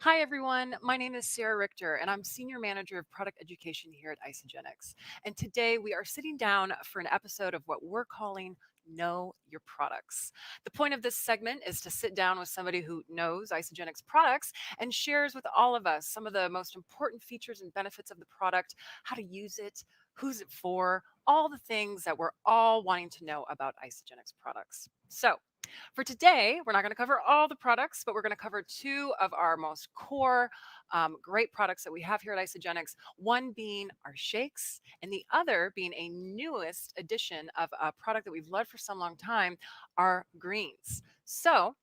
Hi, everyone. My name is Sarah Richter, and I'm Senior Manager of Product Education here at Isagenix. And today we are sitting down for an episode of what we're calling Know Your Products. The point of this segment is to sit down with somebody who knows Isagenix products and shares with all of us some of the most important features and benefits of the product, how to use it, who's it for, all the things that we're all wanting to know about Isagenix products. So, for today, we're not going to cover all the products, but we're going to cover two of our most core great products that we have here at Isagenix. One being our shakes, and the other being a newest addition of a product that we've loved for some long time, our greens. So,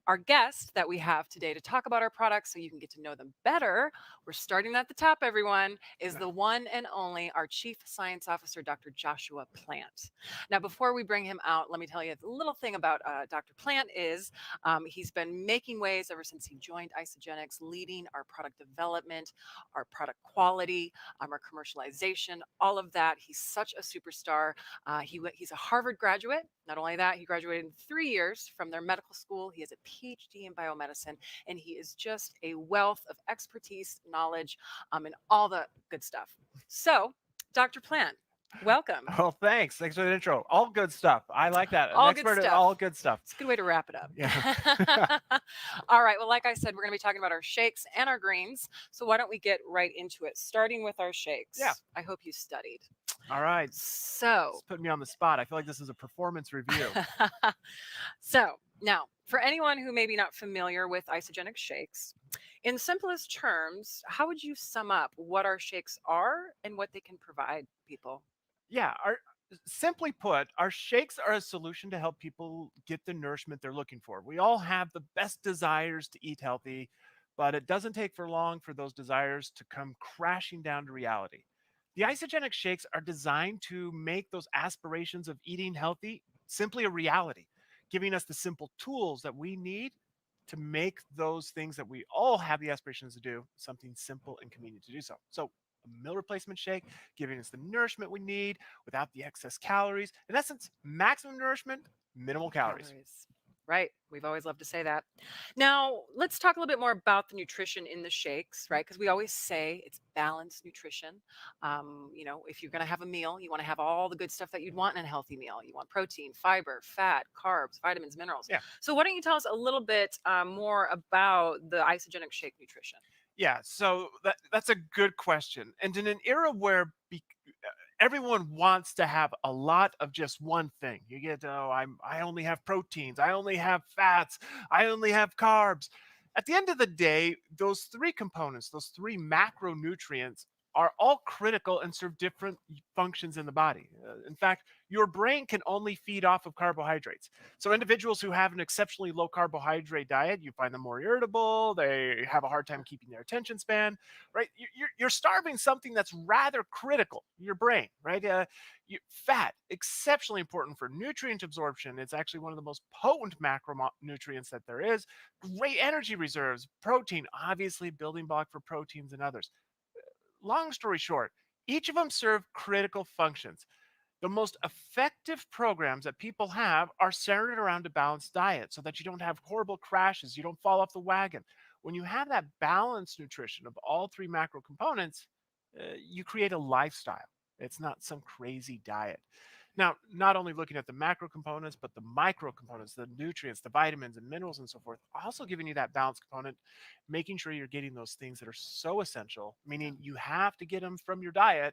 our guest that we have today to talk about our products so you can get to know them better, we're starting at the top, everyone, is the one and only our Chief Science Officer, Dr. Joshua Plant. Now, before we bring him out, let me tell you a little thing about Dr. Plant is he's been making waves ever since he joined Isagenix, leading our product development, our product quality, our commercialization, all of that. He's such a superstar. He's a Harvard graduate. Not only that, he graduated in 3 years from their medical school. He has a PhD in biomedicine, and he is just a wealth of expertise, knowledge, and all the good stuff. So, Dr. Plant, welcome. Oh, thanks. Thanks for the intro. All good stuff. I like that. An All good expert at stuff. all good stuff. It's a good way to wrap it up. Yeah. All right. Well, like I said, we're going to be talking about our shakes and our greens. So why don't we get right into it, starting with our shakes? Yeah. I hope you studied. All right. So, Just put me on the spot. I feel like this is a performance review. so now, for anyone who may be not familiar with isogenic shakes, in simplest terms, how would you sum up what our shakes are and what they can provide people? Yeah. Simply put, our shakes are a solution to help people get the nourishment they're looking for. We all have the best desires to eat healthy, but it doesn't take for long for those desires to come crashing down to reality. The isogenic shakes are designed to make those aspirations of eating healthy simply a reality, giving us the simple tools that we need to make those things that we all have the aspirations to do something simple and convenient to do so. So, a meal replacement shake, giving us the nourishment we need without the excess calories. In essence, maximum nourishment, minimal calories. Right. We've always loved to say that. Now, let's talk a little bit more about the nutrition in the shakes, right? Because we always say it's balanced nutrition. If you're going to have a meal, you want to have all the good stuff that you'd want in a healthy meal. You want protein, fiber, fat, carbs, vitamins, minerals. Yeah. So, why don't you tell us a little bit more about the isogenic shake nutrition? Yeah, so that's a good question. And in an era where everyone wants to have a lot of just one thing, you get, oh, I only have proteins, I only have fats, I only have carbs. At the end of the day, those three components, those three macronutrients, are all critical and serve different functions in the body. In fact, your brain can only feed off of carbohydrates. So individuals who have an exceptionally low carbohydrate diet, you find them more irritable. They have a hard time keeping their attention span, right? You're starving something that's rather critical, your brain, right? Fat, exceptionally important for nutrient absorption. It's actually one of the most potent macronutrients that there is. Great energy reserves. Protein, obviously building block for proteins and others. Long story short, each of them serve critical functions. The most effective programs that people have are centered around a balanced diet so that you don't have horrible crashes, you don't fall off the wagon. When you have that balanced nutrition of all three macro components, you create a lifestyle. It's not some crazy diet. Now, not only looking at the macro components, but the micro components, the nutrients, the vitamins and minerals and so forth, also giving you that balanced component, making sure you're getting those things that are so essential, meaning you have to get them from your diet.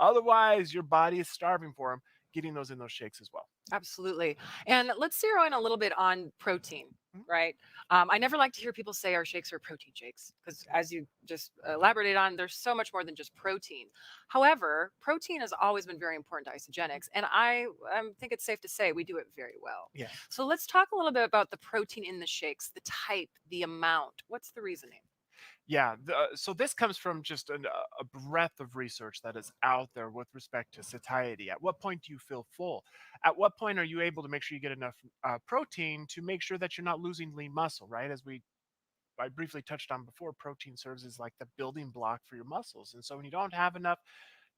Otherwise, your body is starving for them, getting those in those shakes as well. Absolutely. And let's zero in a little bit on protein, Mhm. right? I never like to hear people say our shakes are protein shakes because, as you just elaborated on, there's so much more than just protein. However, protein has always been very important to isogenics, and I think it's safe to say we do it very well. Yeah. So let's talk a little bit about the protein in the shakes, the type, the amount. What's the reasoning? Yeah. So this comes from just a breadth of research that is out there with respect to satiety. At what point do you feel full? At what point are you able to make sure you get enough protein to make sure that you're not losing lean muscle, right? I briefly touched on before, protein serves as like the building block for your muscles. And so when you don't have enough,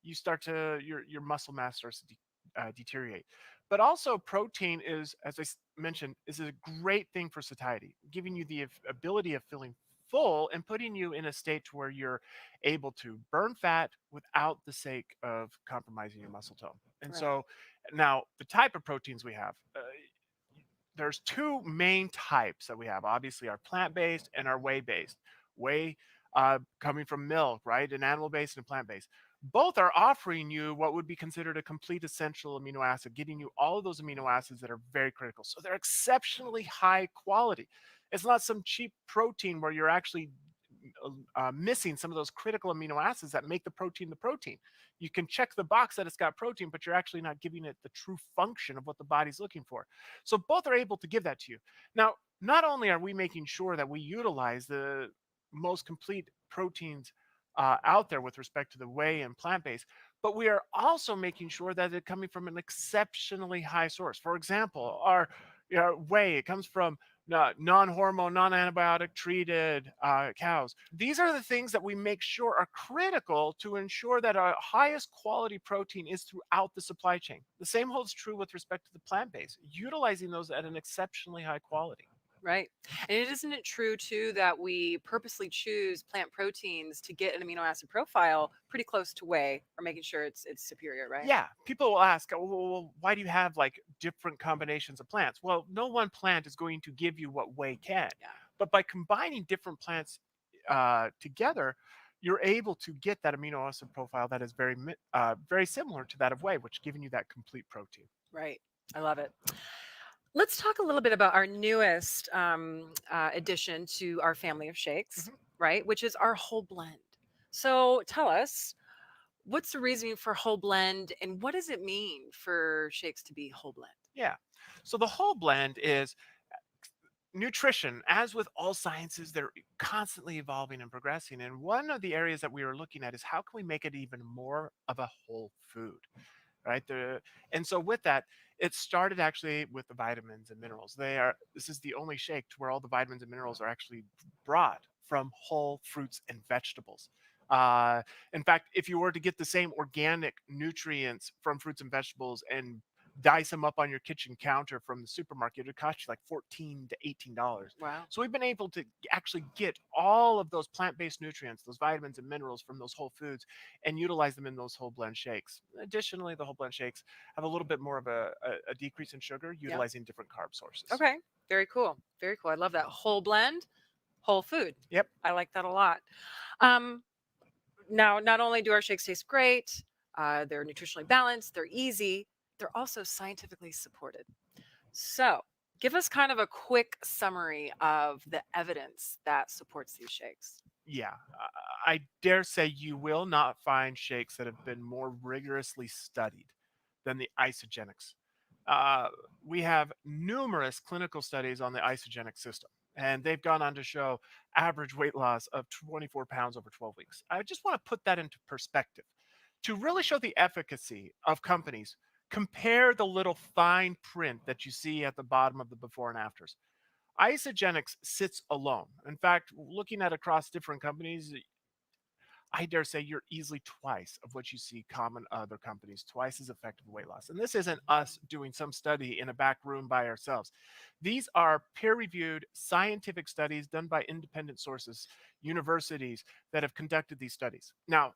you start to your muscle mass starts to deteriorate. But also protein is, as I mentioned, is a great thing for satiety, giving you the ability of feeling full and putting you in a state to where you're able to burn fat without the sake of compromising your muscle tone. And Right. so now the type of proteins we have, there's two main types that we have. Obviously, our plant-based and our whey-based. Whey coming from milk, right? An animal-based and plant-based. Both are offering you what would be considered a complete essential amino acid, getting you all of those amino acids that are very critical. So they're exceptionally high quality. It's not some cheap protein where you're actually missing some of those critical amino acids that make the protein the protein. You can check the box that it's got protein, but you're actually not giving it the true function of what the body's looking for. So both are able to give that to you. Now, not only are we making sure that we utilize the most complete proteins out there with respect to the whey and plant based, but we are also making sure that it's coming from an exceptionally high source. For example, our whey, it comes from non-hormone, non-antibiotic treated cows. These are the things that we make sure are critical to ensure that our highest quality protein is throughout the supply chain. The same holds true with respect to the plant-based, utilizing those at an exceptionally high quality. Right. And isn't it true too that we purposely choose plant proteins to get an amino acid profile pretty close to whey or making sure it's superior, right? Yeah, people will ask, "Oh, well, why do you have like different combinations of plants?" Well, no one plant is going to give you what whey can, Yeah. but by combining different plants together, you're able to get that amino acid profile that is very similar to that of whey, which giving you that complete protein. Right. I love it. Let's talk a little bit about our newest addition to our family of shakes, Mhm. right? Which is our whole blend. So tell us, what's the reasoning for whole blend and what does it mean for shakes to be whole blend? Yeah. So the whole blend is nutrition. As with all sciences, they're constantly evolving and progressing. And one of the areas that we are looking at is how can we make it even more of a whole food? Right? And so with that, it started actually with the vitamins and minerals. This is the only shake to where all the vitamins and minerals are actually brought from whole fruits and vegetables. In fact, if you were to get the same organic nutrients from fruits and vegetables and dice them up on your kitchen counter from the supermarket, it would cost you like $14 to $18. Wow. So we've been able to actually get all of those plant-based nutrients, those vitamins and minerals from those whole foods and utilize them in those whole blend shakes. Additionally, the whole blend shakes have a little bit more of a decrease in sugar, Yep. utilizing different carb sources. Okay. Very cool. Very cool. I love that whole blend, whole food. Yep. I like that a lot. Um, Now, not only do our shakes taste great, they're nutritionally balanced, they're easy, they're also scientifically supported. So, give us kind of a quick summary of the evidence that supports these shakes. Yeah. I dare say you will not find shakes that have been more rigorously studied than the isogenics. Uh, we have numerous clinical studies on the isogenic system, and they've gone on to show average weight loss of 24 pounds over 12 weeks. I just want to put that into perspective. To really show the efficacy of companies, compare the little fine print that you see at the bottom of the before and afters. Isogenics sits alone. In fact, looking at across different companies, I dare say you're easily twice of what you see common other companies, twice as effective weight loss. And this isn't us doing some study in a back room by ourselves. These are peer reviewed scientific studies done by independent sources, universities that have conducted these studies. Now,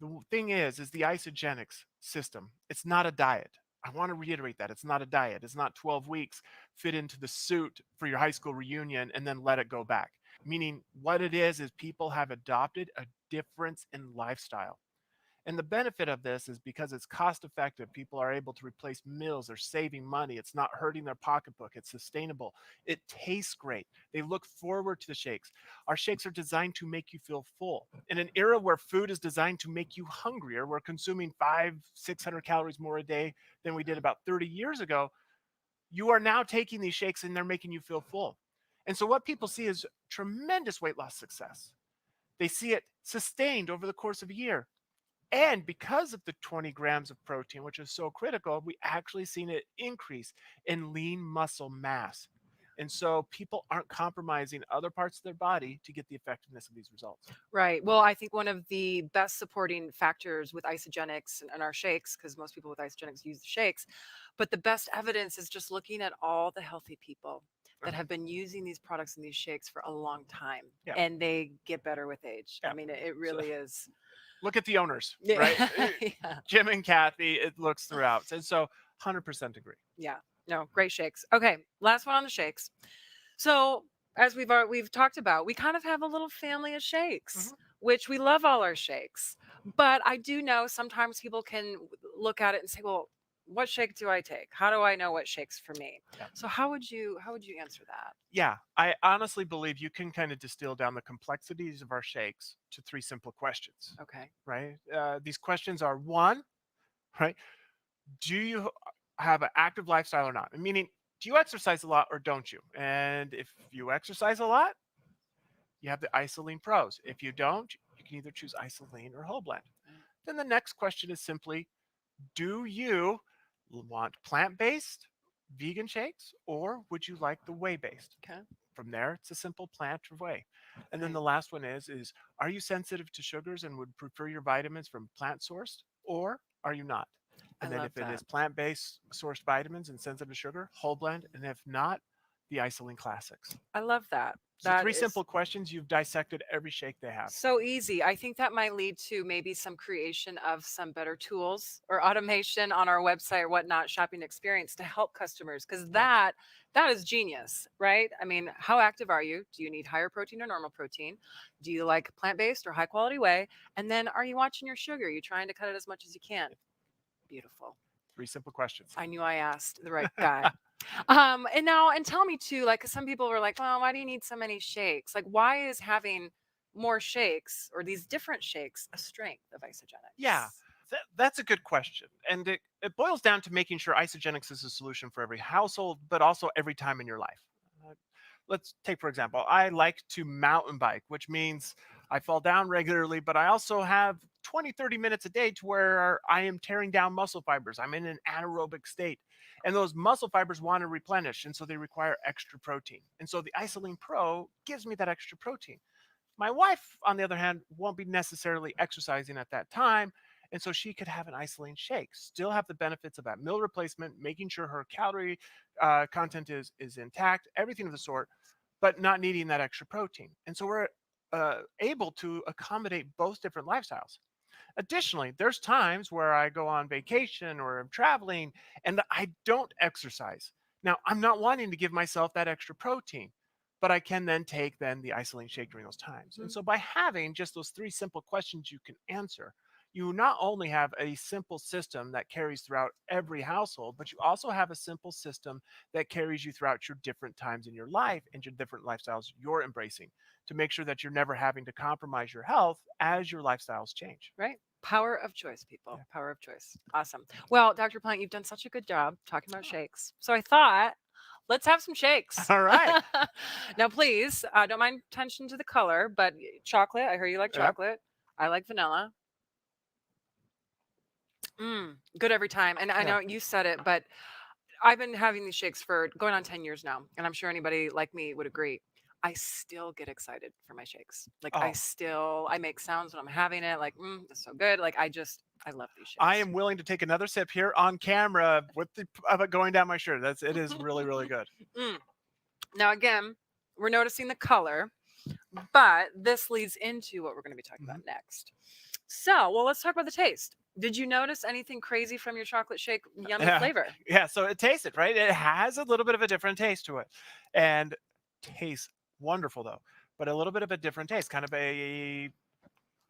the thing is the isogenics system, it's not a diet. I want to reiterate that it's not a diet. It's not 12 weeks, fit into the suit for your high school reunion and then let it go back. Meaning, what it is people have adopted a difference in lifestyle. And the benefit of this is because it's cost effective, people are able to replace meals, they're saving money, it's not hurting their pocketbook, it's sustainable, it tastes great. They look forward to the shakes. Our shakes are designed to make you feel full. In an era where food is designed to make you hungrier, we're consuming 600 calories more a day than we did about 30 years ago. You are now taking these shakes and they're making you feel full. And so what people see is tremendous weight loss success. They see it sustained over the course of a year. And because of the 20 grams of protein, which is so critical, we actually seen an increase in lean muscle mass. And so people aren't compromising other parts of their body to get the effectiveness of these results. Right. Well, I think one of the best supporting factors with isogenics and our shakes, because most people with isogenics use the shakes, but the best evidence is just looking at all the healthy people that have been using these products and these shakes for a long time, Yeah. and they get better with age. I Yeah. mean, it So really is. look at the owners, right? Yeah. Yeah. Jim and Kathy, it looks throughout. And so 100% agree. Yeah. No, great shakes. Okay, last one on the shakes. So, as we've talked about, we kind of have a little family of shakes, Mhm. which we love all our shakes. But I do know sometimes people can look at it and say, "Well, what shake do I take? How do I know what shakes for me?" Yeah. So, how would you answer that? Yeah, I honestly believe you can kind of distill down the complexities of our shakes to three simple questions, Okay. right? These questions are one, right? Do you have an active lifestyle or not? Meaning, do you exercise a lot or don't you? And if you exercise a lot, you have the isoline pros. If you don't, you can either choose isoline or whole blend. Right. Then the next question is simply, do you want plant-based vegan shakes or would you like the whey-based? Okay. From there, it's a simple plant or whey. And then Right. the last one is are you sensitive to sugars and would prefer your vitamins from plant sourced or are you not? I And then love if it that. is plant-based sourced vitamins and sensitive to sugar, whole blend, and if not, the isoline classics. I love that. So That three is simple questions, you've dissected every shake they have. so easy. I think that might lead to maybe some creation of some better tools or automation on our website or whatnot, shopping experience to help customers because Yeah. that is genius, right? I mean, how active are you? Do you need higher protein or normal protein? Do you like plant-based or high quality whey? And then are you watching your sugar? Are you trying to cut it as much as you can? Beautiful. Three simple questions. I knew I asked the right guy. And tell me too, like 'cause some people were like, well, why do you need so many shakes? Like, why is having more shakes or these different shakes a strength of Yeah, isogenics? that's a good question. And it boils down to making sure isogenics is a solution for every household, but also every time in your life. Uh, let's take, for example, I like to mountain bike, which means I fall down regularly, but I also have 20, 30 minutes a day to where I am tearing down muscle fibers. I'm in an anaerobic state. And those muscle fibers want to replenish. And so they require extra protein. And so the Isoline Pro gives me that extra protein. My wife, on the other hand, won't be necessarily exercising at that time. And so she could have an isoline shake, still have the benefits of that meal replacement, making sure her calorie content is intact, everything of the sort, but not needing that extra protein. And so we're able to accommodate both different lifestyles. Additionally, there's times where I go on vacation or I'm traveling and I don't exercise. Now, I'm not wanting to give myself that extra protein, but I can then take the isoline shake during those times. And Mhm. so by having just those three simple questions you can answer, you not only have a simple system that carries throughout every household, but you also have a simple system that carries you throughout your different times in your life and your different lifestyles you're embracing to make sure that you're never having to compromise your health as your lifestyles change. Right? Power of choice, people. Yeah. Power of choice. Awesome. Well, Dr. Plant, you've done such a good job talking about Oh, shakes. So I thought, let's have some shakes. all right. Now, please, don't mind attention to the color, but chocolate. I hear you like Yep. chocolate. I like vanilla. Good every time. And I Yeah. know you said it, but I've been having these shakes for going on 10 years now. And I'm sure anybody like me would agree. I still get excited for my shakes. Like Oh, I make sounds when I'm having it. Like, it's so good. Like I love these I shakes. am willing to take another sip here on camera with the of it going down my shirt. It is really, really good. Mm. Now, again, we're noticing the color, but this leads into what we're going to be talking about Mhm. next. So, well, let's talk about the taste. Did you notice anything crazy from your chocolate shake? Yummy Yeah. flavor. Yeah. So it tasted, right? It has a little bit of a different taste to it. And tastes wonderful though. But a little bit of a different taste, kind of I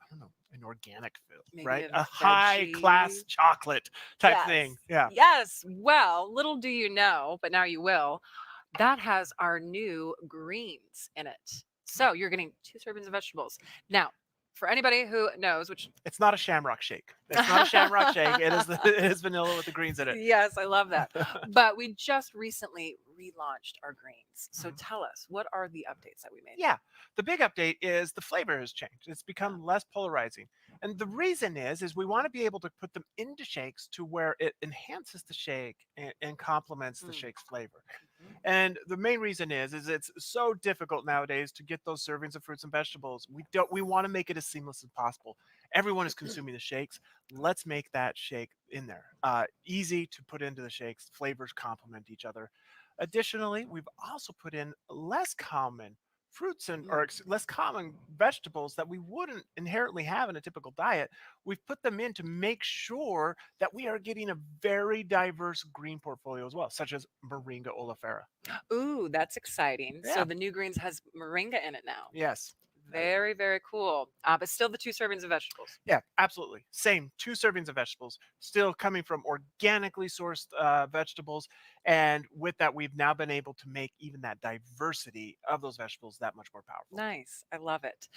don't know, an organic feel, Maybe right? a A high veggie. class chocolate type Yes. thing. Yeah. Yes. Well, little do you know, but now you will. That has our new greens in it. So you're getting 2 servings of vegetables. Now, for anybody who knows, which It's not a shamrock shake. It's not a shamrock shake. It is it is vanilla with the greens in it. yes, I love that. But we just recently relaunched our greens. So Mhm. tell us, what are the updates that we made? Yeah, the big update is the flavor has changed. It's Yeah. become less polarizing. And the reason is we want to be able to put them into shakes to where it enhances the shake and complements the Mm. shake's flavor. Mhm. And the main reason is it's so difficult nowadays to get those servings of fruits and vegetables. We want to make it as seamless as possible. Everyone is consuming the shakes. Let's make that shake in there easy to put into the shakes. Flavors complement each other. Additionally, we've also put in less common fruits and Mm. less common vegetables that we wouldn't inherently have in a typical diet. We've put them in to make sure that we are getting a very diverse green portfolio as well, such as Moringa oleifera. Ooh, that's exciting. So Yeah. the new greens has moringa in it now. Yes. Very, very cool. But still the 2 servings of vegetables. Yeah, absolutely. Same, 2 servings of vegetables, still coming from organically sourced vegetables. And with that, we've now been able to make even that diversity of those vegetables that much more powerful. Nice. I love it.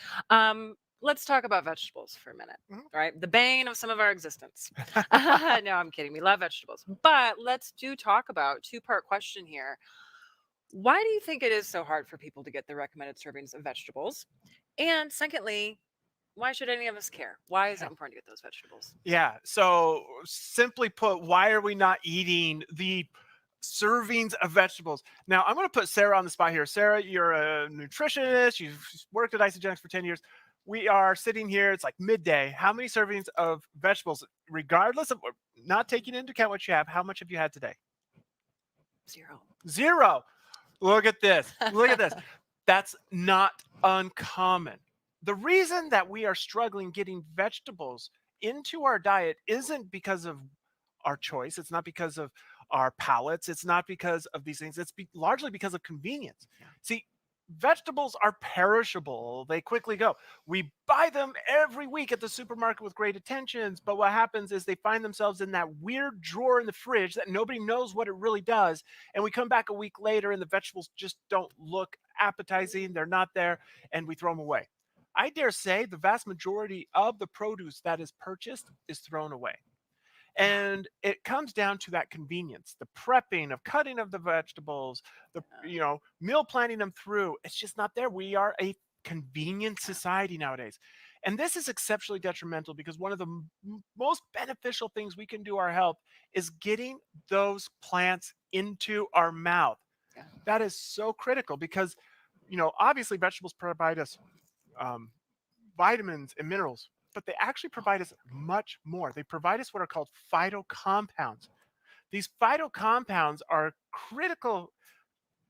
Let's talk about vegetables for a minute. Mhm. All right. The bane of some of our existence. No, I'm kidding. We love vegetables. But let's do talk about two-part question here. Why do you think it is so hard for people to get the recommended servings of vegetables? And secondly, why should any of us care? Why is it Yeah. important to get those vegetables? Yeah. So, simply put, why are we not eating the servings of vegetables? Now, I'm going to put Sarah on the spot here. Sarah, you're a nutritionist. You've worked at Isagenix for 10 years. We are sitting here. It's like midday. How many servings of vegetables, regardless of not taking into account what you have, how much have you had today? 0. 0. Look at this. Look at this. That's not uncommon. The reason that we are struggling getting vegetables into our diet isn't because of our choice. It's not because of our palates. It's not because of these things. It's largely because of convenience. Yeah. See, vegetables are perishable. They quickly go. We buy them every week at the supermarket with great intentions, but what happens is they find themselves in that weird drawer in the fridge that nobody knows what it really does. And we come back a week later and the vegetables just don't look appetizing. They're not there, and we throw them away. I dare say the vast majority of the produce that is purchased is thrown away. Yeah. And it comes down to that convenience, the prepping of cutting of the vegetables, the meal planning them through. It's just not there. We are a convenient society nowadays. And this is exceptionally detrimental because one of the most beneficial things we can do our health is getting those plants into our mouth. Yeah. That is so critical because obviously vegetables provide us um, vitamins and minerals, but they actually provide us much more. They provide us what are called phytocompounds. These phytocompounds are critical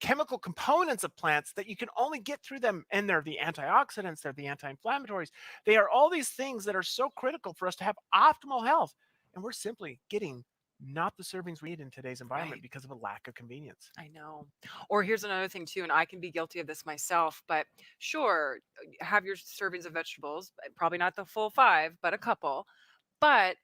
chemical components of plants that you can only get through them. And they're the antioxidants, they're the anti inflammatories. They are all these things that are so critical for us to have optimal health. And we're simply getting not the servings we need in today's environment Right. because of a lack of convenience. I know. Or here's another thing too, and I can be guilty of this myself, but sure, have your servings of vegetables, probably not the full 5, but a couple. But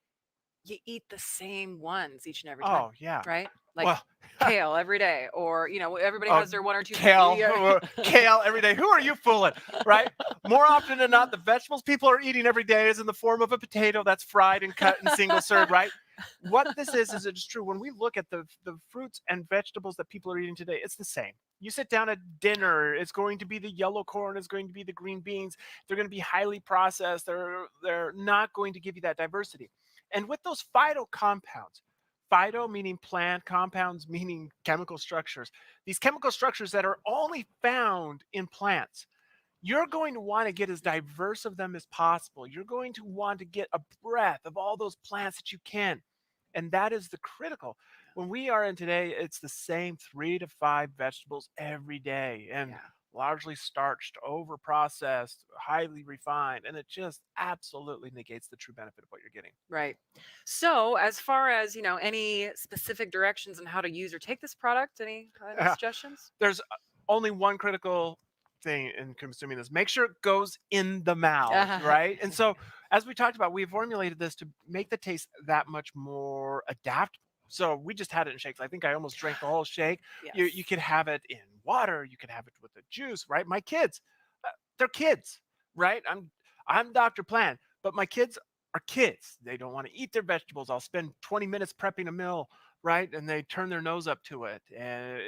you eat the same ones each and every time, Oh, yeah. right? Like Well, kale every day, or everybody Oh, has their 1 or 2 kale, yeah. kale every day. Who are you fooling, right? More often than not, the vegetables people are eating every day is in the form of a potato that's fried and cut and single served, right? What this is it's true. When we look at the fruits and vegetables that people are eating today, it's the same. You sit down at dinner, it's going to be the yellow corn, it's going to be the green beans. They're going to be highly processed. They're not going to give you that diversity. And with those phytocompounds, phyto meaning plant, compounds meaning chemical structures. These chemical structures that are only found in plants. You're going to want to get as diverse of them as possible. You're going to want to get a breadth of all those plants that you can. And that is the critical. When we are in today, it's the same 3 to 5 vegetables every day. And Yeah. largely starched, over processed, highly refined, and it just absolutely negates the true benefit of what you're getting. Right. So, as far as, any specific directions on how to use or take this product, any suggestions? There's only one critical thing in consuming this. Make sure it goes in the mouth, right? And so, as we talked about, we formulated this to make the taste that much more adaptable. So we just had it in shakes. I think I almost drank the whole shake. You Yes. could have it in water. You could have it with a juice, right? My kids, they're kids, right? I'm Dr. Plan, but my kids are kids. They don't want to eat their vegetables. I'll spend 20 minutes prepping a meal, right? And they turn their nose up to it. And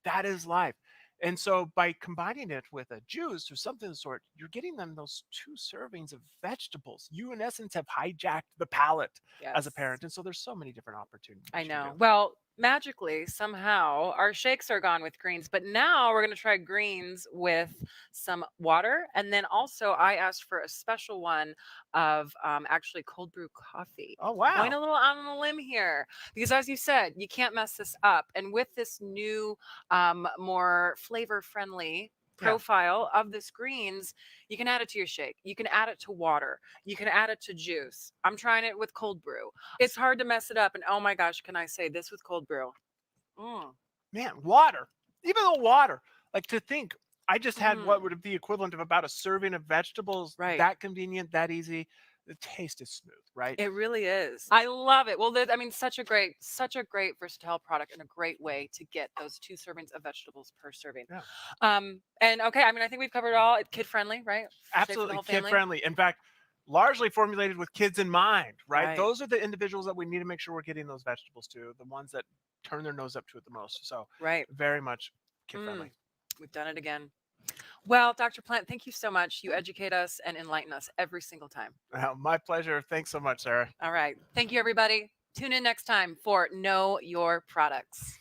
that is life. And so by combining it with a juice or something of the sort, you're getting them those 2 servings of vegetables. You, in essence, have hijacked the palate as a Yes. parent. And so there's so many different opportunities I you can know. do. Well, magically, somehow, our shakes are gone with greens, but now we're going to try greens with some water. And then also, I asked for a special one of actually cold brew coffee. Oh, Going wow. a little out on a limb here because, as you said, you can't mess this up. And with this new, more flavor friendly Yeah. profile of this greens, you can add it to your shake, you can add it to water, you can add it to juice. I'm trying it with cold brew. It's hard to mess it up, and oh my gosh, can I say this with cold brew? Mm, Man, water. Even the water. Like, to think, I just had what mm, would be the equivalent of about a serving of vegetables, right. that convenient, that easy. The taste is smooth, right? It really is. I love it. Well, I mean, such a great versatile product and a great way to get those 2 servings of vegetables per serving. Yeah. And okay, I mean, I think we've covered it all. It's kid friendly, right? Safe for the Absolutely whole kid family. friendly. In fact, largely formulated with kids in mind, right? Right. Those are the individuals that we need to make sure we're getting those vegetables to, the ones that turn their nose up to it the most. So, Right. very much kid Mm, friendly. we've done it again. Well, Dr. Plant, thank you so much. You educate us and enlighten us every single time. My pleasure. Thanks so much, Sarah. All right. Thank you, everybody. Tune in next time for Know Your Products.